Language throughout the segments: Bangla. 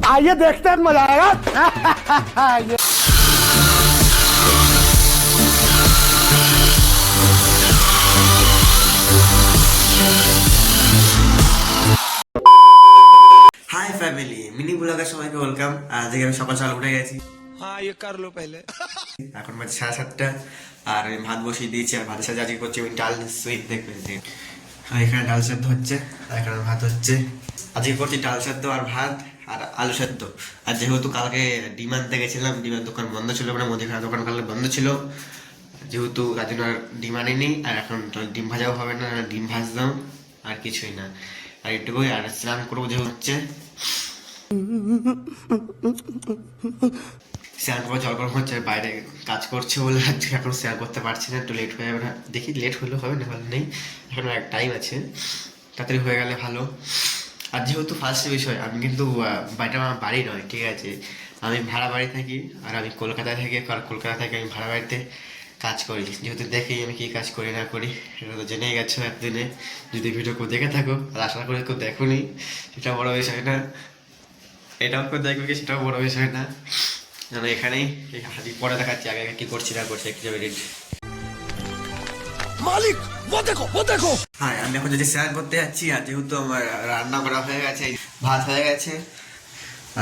आइए देखते हैं मजा आएगा। हाय फैमिली मिनी ब्लॉगर সবাইকে ওয়েলকাম। আজকে আমি সকাল সকাল উঠে গেছি। हाँ ये कर लो पहले। এখন বাজে 7:30 আর আমি ভাত বসিয়ে দিয়েছি আর ভাতের সাথে আজকে করছি আমি ডাল সুইট দেখবেন যে এখানে ডাল সেদ্ধ হচ্ছে আর এখানে ভাত হচ্ছে। আজকে করছি ডাল সেদ্ধ আর ভাত আর আলু সেদ্ধ। আর যেহেতু কালকে ডিম আনতে গেছিলাম, ডিমের দোকান বন্ধ ছিল, মানে মুদিখানা দোকান কালকে বন্ধ ছিল, যেহেতু তার জন্য আর ডিম আনিনি। আর এখন ডিম ভাজাও হবে না, ডিম ভাজলাম আর কিছুই না। আর এটুকুই। আর স্নান করবো যে হচ্ছে স্নান করে জল গরম হচ্ছে, বাইরে কাজ করছে বলে এখন স্নান করতে পারছি না, একটু লেট হয়ে যাবে না। দেখি লেট হলেও হবে, না হলে নেই, এখন এক টাইম আছে, তাড়াতাড়ি হয়ে গেলে ভালো। আর যেহেতু ফার্স্ট বিষয় আমি কিন্তু বাড়িটা আমার বাড়ি নয়, ঠিক আছে, আমি ভাড়া বাড়ি থাকি। আর আমি কলকাতায় থাকি, আর কলকাতা থেকে আমি ভাড়া বাড়িতে কাজ করি। যেহেতু দেখি আমি কী কাজ করি না করি, এটা তো জেনেই গেছো একদিনে যদি ভিডিও কেউ দেখে থাকো। আর আশা করি কেউ দেখোনি, সেটা বড় বিষয় না, এটাও কেউ দেখবে কি সেটাও বড় বিষয় না। আমি এখানেই পরে দেখাচ্ছি আগে কি করছি না করছি একটু যাবে রেডি। मालिक वो देखो। হ্যাঁ, আমি এখন যদি স্নান করতে যাচ্ছি। আর যেহেতু আমার রান্না করা হয়ে গেছে, ভাত হয়ে গেছে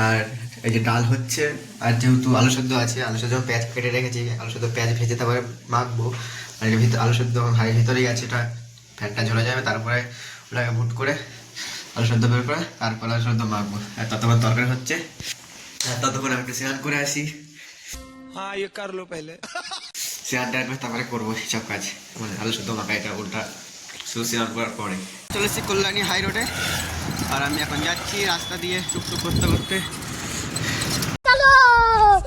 আর এই যে ডাল হচ্ছে। আর যেহেতু আলু সেদ্ধ আছে, আলু সেদ্ধ পেঁয়াজ কেটে রেখেছি, আলু সেদ্ধ পেঁয়াজ ভেজে তারপরে মাখবো। আর এর ভিতরে আলু সেদ্ধ হাঁড়ির ভিতরেই আছে, এটা ফ্যানটা ঝরে যাবে, তারপরে ওটাকে ভুট করে আলু সেদ্ধ বের করে তারপর আলু সেদ্ধ মাখবো। আর ততক্ষণ তরকারি হচ্ছে, আর ততক্ষণ আমি একটু স্নান করে আসি। हाँ ये कर लो पहले। স্নানটা একবার তারপরে করবো সব কাজ, মানে আলু সেদ্ধ মাখা এটা উল্টা শুধু স্নান করার পরে। চলে এসেছি কল্যাণী হাই রোডে, আর আমি এখন যাচ্ছি রাস্তা দিয়ে টুকটুক করতে করতে।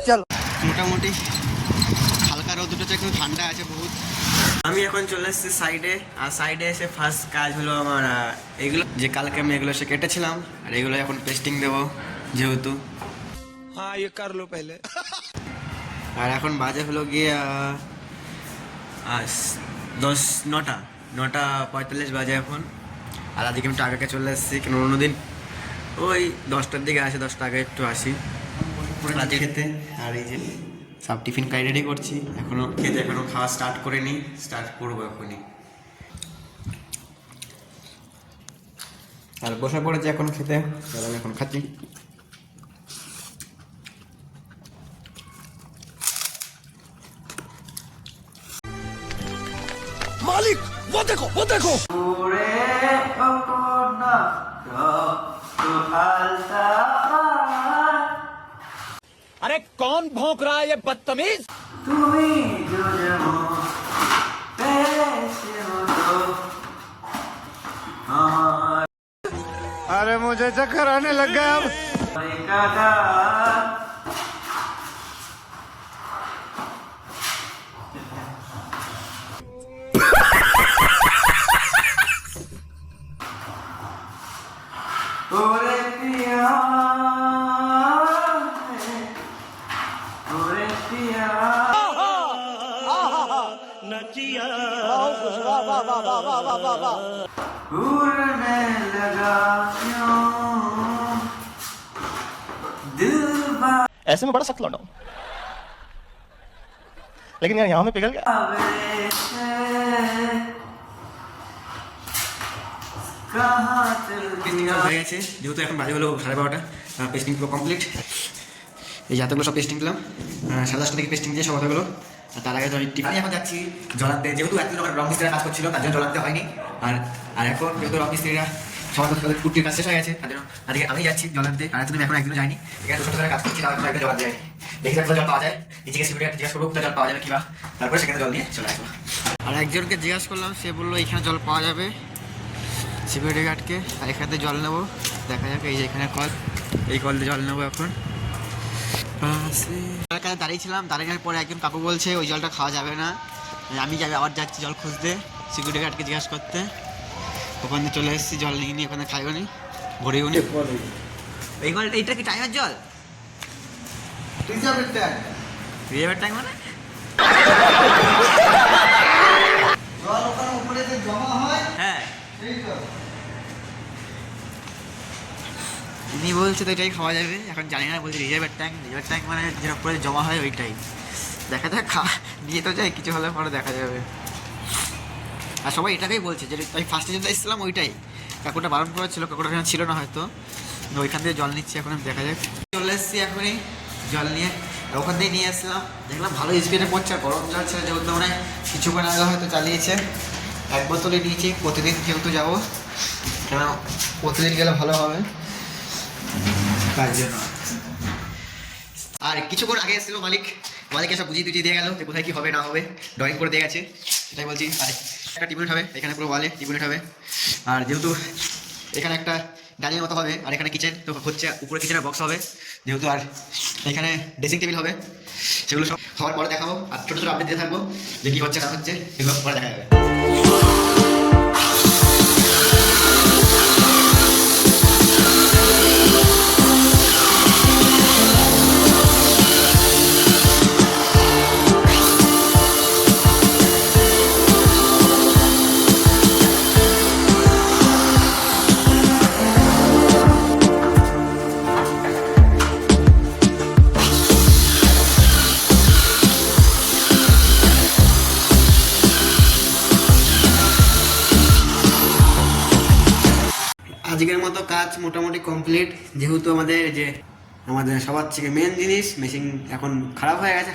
চলো মোটামুটি হালকা রোদ উঠেছে, কিন্তু ঠান্ডা আছে বহুত। আমি এখন চলে এসেছি সাইডে। আর সাইডে এসে ফার্স্ট কাজ হলো আমার এগুলো যে কালকে আমি এগুলো এসে কেটেছিলাম, আর এগুলো এখন পেস্টিং দেবো যেহেতু। हाँ ये कर लो पहले। আর এখন বাজে হলো গিয়ে 9:45 বাজে এখন। আর আজকে আমি একটু আগে চলে এসেছি, কেন অন্যদিন ওই 10টার দিকে আসি, 10টা আগে একটু আসি আজকে খেতে। আর এই যে সব টিফিন খাই রেডি করছি, এখনো খেতে এখনো খাওয়া স্টার্ট করিনি, স্টার্ট করবো এখনই। আর বসে পড়েছে এখন খেতে, আমি এখন খাচ্ছি। मालिक वो देखो। अरे कौन भौंक रहा है ये बदतमीज। अरे मुझे चक्कर आने लग गया अब। ऐसे में बड़ा सख्त लौटा हूं, लेकिन यार यहाँ में पिघल गया। হয়ে গেছে, যেহেতু এখন বাজে হলো 12:30, পেস্টিং পুরো কমপ্লিট। এই জাতগুলো সব পেস্টিং দিলাম, 10:30 থেকে পেস্টিং দিয়ে সব হলো। আর তার আগে টিফিন এখন যাচ্ছি জলাতে, যেহেতু এতদিন রং মিস্ত্রিরা কাজ করছিল তার জন্য জলাতে হয়নি। আর এখন যেহেতু রং মিস্ত্রিরা সবার তাদের কুটির কাজ শেষ হয়ে গেছে, তার জন্য আজকে আমি যাচ্ছি জলাতে। আর এতদিন এখন একদিনও যাইনি, এখানে 2 সপ্তাহ কাজ করছি, তার জন্য জল যায়নি। দেখি জল পাওয়া যায়, জিজ্ঞেস করবো জল পাওয়া যাবে কিবা, তারপরে সেখানে জল নিয়ে চলে আসবো। আর একজনকে জিজ্ঞাসা করলাম, সে বললো এখানে জল পাওয়া যাবে সিকিউরিটি গার্ডকে। আর এখান থেকে জল নেবো, দেখা যাক। এই যে এখানে কল, এই কল দিয়ে জল নেবো এখন। কাছে দাঁড়িয়েছিলাম, দাঁড়িয়ে যাওয়ার পরে একজন কাকু বলছে ওই জলটা খাওয়া যাবে না। আমি আবার যাচ্ছি জল খুঁজতে, সিকিউরিটি গার্ডকে জিজ্ঞাসা করতে। ওখানে চলে এসেছি, জল নিয়ে নিই, ওখানে খাইও নি, ভরিও নি। এই কলটা, এইটা কি টাইমের জল? রিজার্ভের ট্যাঙ্ক মানে জল ওখানে উপরে যে জমা হয়, হ্যাঁ তুমি বলছো তো এটাই খাওয়া যাবে, এখন জানি না, বলছি রিজার্ভের ট্যাঙ্ক মানে যেটা করে জমা হয় ওইটাই। দেখা যাক, নিয়ে তো যাই, কিছু হলে পরে দেখা যাবে। আর সবাই এটাকেই বলছে যে আমি ফার্স্টে যেটা এসেছিলাম ওইটাই, কাকুটা বারণ করা ছিল, কাকুটা এখানে ছিল না হয়তো, ওইখান থেকে জল নিচ্ছি এখন, আমি দেখা যাক। চলে এসেছি এখনই জল নিয়ে, ওখান থেকে নিয়ে আসলাম, দেখলাম ভালো স্পিডে পড়ছে, আর গরম জল ছিল যেহেতু মানে কিছুক্ষণ আগে হয়তো চালিয়েছে। এক বোতলে নিয়েছি, প্রতিদিন যেহেতু যাবো, কেন প্রতিদিন গেলে ভালো হবে তার জন্য। আর কিছুক্ষণ আগে এসেছিল মালিক এসব বুঝিয়ে টুঝিয়ে দিয়ে গেল যে কোথায় কী হবে না হবে, ড্রয়িং করে দিয়ে গেছে, সেটাই বলছি। আর একটা টিউবলাইট হবে এখানে, পুরো ওয়ালে টিউবলাইট হবে। আর যেহেতু এখানে একটা ডাইনিং মতো হবে, আর এখানে কিচেন তো হচ্ছে, উপরে কিচেনের বক্স হবে যেহেতু, আর এখানে ড্রেসিং টেবিল হবে। সেগুলো সব হওয়ার পরে দেখাবো, আর ছোটো ছোটো আপডেট দিয়ে থাকবো যে কী হচ্ছে না হচ্ছে, এগুলো পরে দেখা যাবে। আজকের মতো কাজ মোটামুটি কমপ্লিট, যেহেতু আমাদের সবার থেকে মেন জিনিস মেশিন এখন খারাপ হয়ে গেছে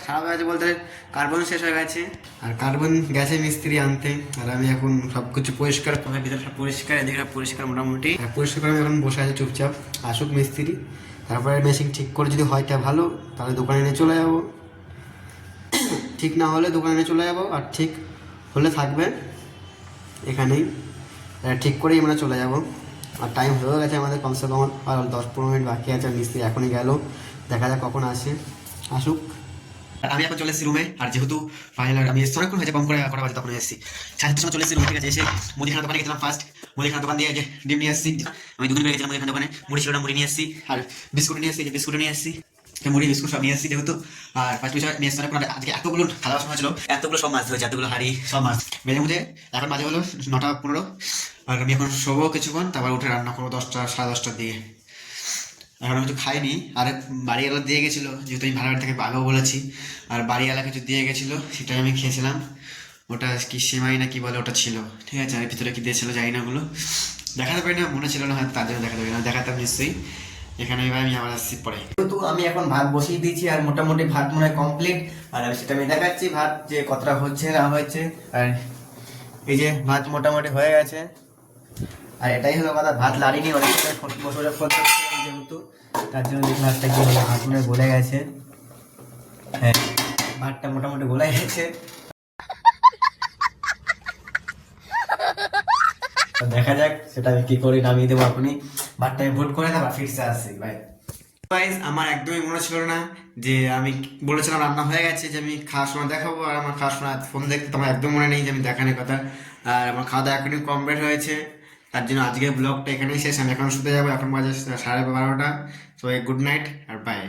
বলতে কার্বন শেষ হয়ে গেছে, আর কার্বন গেছে মিস্ত্রি আনতে। আর আমি এখন সব কিছু পরিষ্কার, ভিতরে সব পরিষ্কার, এদিকে সব পরিষ্কার মোটামুটি পরিষ্কার করে আমি এখন বসে আছি চুপচাপ, আসুক মিস্ত্রি, তারপরে মেশিন ঠিক করে যদি হয় তা ভালো, তাহলে দোকানে নিয়ে চলে যাবো, ঠিক না হলে দোকানে নিয়ে চলে যাবো, আর ঠিক হলে থাকবে এখানেই, ঠিক করেই আমরা চলে যাবো। আর টাইম হয়ে গেছে আমাদের কমসে কম আর 10-15 মিনিট বাকি আছে, মিস্ত্রি এখনই গেল, দেখা যাক কখন আসুক। আর আমি এখন চলে এসেছি রুমে, আর যেহেতু ফাইনাল আমি এসে অনেকক্ষণ হয়েছে, কম করে কটা বাজে তখন এসেছি, 7:30 সময় চলে এসেছি রুম থেকে। এসে মুদিখানা দোকানে গেছিলাম ফার্স্ট, মুদিখানা দোকান দিয়ে যে ডিম নিয়ে এসেছি, আমি দুদিন গেছিলাম মুদিখানা দোকানে, মুড়ি ছিল না, মুড়ি নিয়ে এসেছি, আর বিস্কুট নিয়ে এসেছি, বিস্কুট নিয়ে এসেছি, মুড়ি বিস্কুট সব নিয়ে এসেছি যেহেতু। আর ফার্স্ট বিষয় নিয়ে এসেছি আজকে এতগুলো খাওয়া সময় ছিল, এতগুলো সব মাছ ধরেছে, এতগুলো হাড়ি সব মাছ বেজে মুঝে, এখন বাজে হলো 9:15, আর আমি এখন শোবো কিছুক্ষণ, তারপর উঠে রান্না করবো 10টা 10:30টার দিকে। এখন আমি কিছু খাইনি, আর বাড়িওয়ালা দিয়ে গেছিলো, যেহেতু আমি ভাড়া বাড়ি থেকে পাবো বলেছি, আর বাড়িওয়ালা কিছু দিয়ে গেছিলো, সেটাই আমি খেয়েছিলাম। ওটা কি সেমাই না কি বলে ওটা ছিল, ঠিক আছে। আর ভিতরে কি দিয়েছিলো জানি না, ওগুলো দেখাতে পারি না, মনে ছিল না হয়তো, তার জন্য দেখাতে পারি না, দেখাতাম নিশ্চয়ই। এখানে এবার আমি আবার আসছি পরে, যেহেতু আমি এখন ভাত বসিয়ে দিয়েছি, আর মোটামুটি ভাত মনে হয় কমপ্লিট, আর আমি সেটা আমি দেখাচ্ছি ভাত যে কতটা হচ্ছে না হয়েছে। আর এই যে ভাত মোটামুটি হয়ে গেছে, আর এটাই হলো কথা, ভাত লাড়িনি অনেক বসে যেহেতু, তার জন্য দেখি ভাতটা কি হলো, ভাত মনে গলে গেছে, হ্যাঁ ভাতটা মোটামুটি গলে গেছে। দেখা যাক সেটা আমি কি করে নামিয়ে দেবো, এখনই ভাতটা আমি ভোট করে দেবো, ফিরতে আসছি ভাই। আমার একদমই মনে ছিল না যে আমি বলেছিলাম রান্না হয়ে গেছে, যে আমি খাওয়ার সময় দেখাবো, আর আমার খাওয়ার সময় ফোন দেখতে তো আমার একদম মনে নেই যে আমি দেখানোর কথা। আর আমার খাওয়া দাওয়া এখনই কমপ্লিট হয়েছে, তার জন্য আজকের ব্লগটা এখানেই শেষ। আমি এখন শুতে যাবো, এখন বাজে 12:30। সবাই গুড নাইট আর বাই।